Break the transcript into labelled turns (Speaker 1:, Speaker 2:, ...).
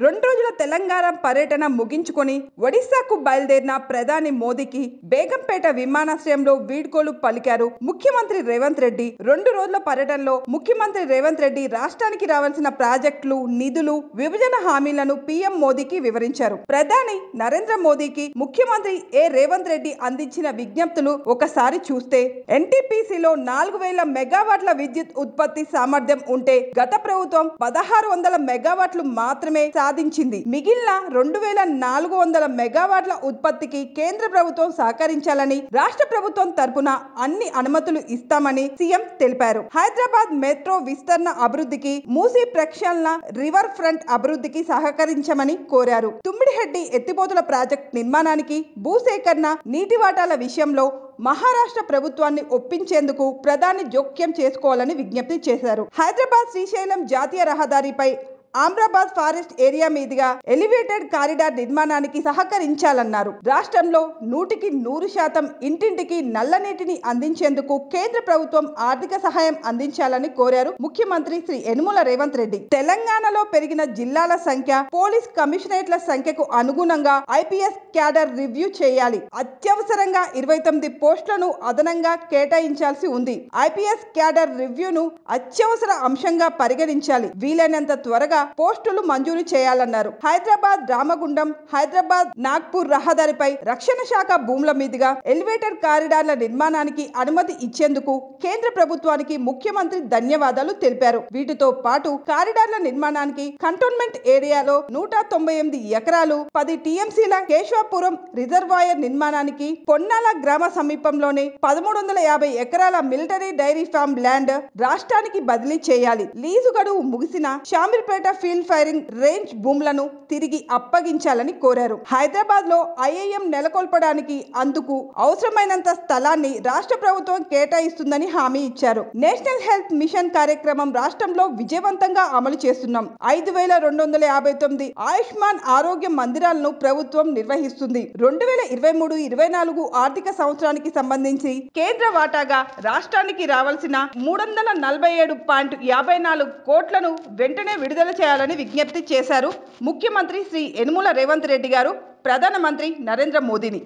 Speaker 1: 2 రోజుల తెలంగాణ పర్యటన ముగించుకొని ఒడిశాకు బయలుదేరిన ప్రధాని మోదీకి బేగంపేట విమానాశ్రయంలో వీడ్కోలు పలికారు ముఖ్యమంత్రి రేవంత్ రెడ్డి. 2 రోజుల పర్యటనలో ముఖ్యమంత్రి రేవంత్ రెడ్డి రాష్ట్రానికి రావాల్సిన ప్రాజెక్టులు, నిధులు, విభజన హామీలను పీఎం మోదీకి వివరించారు. ప్రధాని నరేంద్ర మోదీకి ముఖ్యమంత్రి రేవంత్ రెడ్డి అందించిన విజ్ఞప్తులు ఒకసారి చూస్తే, ఎన్టీపీసీలో 4000 మెగావాట్ల విద్యుత్ ఉత్పత్తి సామర్థ్యం ఉంటే గత ప్రభుత్వం 1600 మెగావాట్లు మాత్రమే సాధించింది. మిగిలిన 2400 మెగావాట్ల ఉత్పత్తికి కేంద్ర ప్రభుత్వం సహకరించాలని, రాష్ట్ర ప్రభుత్వం తరపున అన్ని అనుమతులు ఇస్తామని సీఎం తెలిపారు. హైదరాబాద్ మెట్రో విస్తరణ అభివృద్ధికి, మూసీ ప్రక్షాళన, రివర్ ఫ్రంట్ అభివృద్ధికి సహకరించమని కోరారు. తుమ్మిడిహెడ్డి ఎత్తిపోతల ప్రాజెక్టు నిర్మాణానికి, భూసేకరణ, నీటి వాటాల విషయంలో మహారాష్ట్ర ప్రభుత్వాన్ని ఒప్పించేందుకు ప్రధాని జోక్యం చేసుకోవాలని విజ్ఞప్తి చేశారు. హైదరాబాద్ శ్రీశైలం జాతీయ రహదారిపై ఆమ్రాబాద్ ఫారెస్ట్ ఏరియా మీదుగా ఎలివేటెడ్ కారిడార్ నిర్మాణానికి సహకరించాలన్నారు. రాష్ట్రంలో 100% ఇంటింటికి నల్లనీటిని అందించేందుకు కేంద్ర ప్రభుత్వం ఆర్థిక సహాయం అందించాలని కోరారు ముఖ్యమంత్రి శ్రీ యనుమల రేవంత్ రెడ్డి. తెలంగాణలో పెరిగిన జిల్లాల సంఖ్య, పోలీస్ కమిషనరేట్ల సంఖ్యకు అనుగుణంగా ఐపీఎస్ క్యాడర్ రివ్యూ చేయాలి. అత్యవసరంగా 29 పోస్టులను అదనంగా కేటాయించాల్సి ఉంది. ఐపీఎస్ క్యాడర్ రివ్యూను అత్యవసర అంశంగా పరిగణించాలి. వీలైనంత త్వరగా పోస్టులు మంజూరు చేయాలన్నారు. హైదరాబాద్ రామగుండం, హైదరాబాద్ నాగ్పూర్ రహదారిపై రక్షణ శాఖ భూముల మీదుగా ఎలివేటెడ్ కారిడార్ల నిర్మాణానికి అనుమతి ఇచ్చేందుకు కేంద్ర ప్రభుత్వానికి ముఖ్యమంత్రి ధన్యవాదాలు తెలిపారు. వీటితో పాటు కారిడార్ల నిర్మాణానికి కంటోన్మెంట్ ఏరియాలో 198 ఎకరాలు, 10 టీఎంసీల కేశవాపురం రిజర్వాయర్ నిర్మాణానికి, పొన్నాల గ్రామ సమీపంలోనే 1350 ఎకరాల మిలిటరీ డైరీ ఫార్మ్ ల్యాండ్ రాష్ట్రానికి బదిలీ చేయాలి. లీజు గడువు ముగిసిన షామీర్పేట ఫీల్డ్ ఫైరింగ్ రేంజ్ భూములను తిరిగి అప్పగించాలని కోరారు. హైదరాబాద్ లో ఐఐఎం నెలకొల్పడానికి అందుకు అవసరమైనంత స్థలాన్ని రాష్ట్ర ప్రభుత్వం కేటాయిస్తుందని హామీ ఇచ్చారు. నేషనల్ హెల్త్ మిషన్ కార్యక్రమం రాష్ట్రంలో విజయవంతంగా అమలు చేస్తున్నాం. 5259 ఆయుష్మాన్ ఆరోగ్య మందిరాలను ప్రభుత్వం నిర్వహిస్తుంది. 2023-24 ఆర్థిక సంవత్సరానికి సంబంధించి కేంద్ర వాటాగా రాష్ట్రానికి రావాల్సిన 347.54 కోట్లను వెంటనే విడుదల చేయాలని విజ్ఞప్తి చేశారు ముఖ్యమంత్రి శ్రీ యనుమల రేవంత్ రెడ్డి గారు ప్రధానమంత్రి నరేంద్ర మోదీని.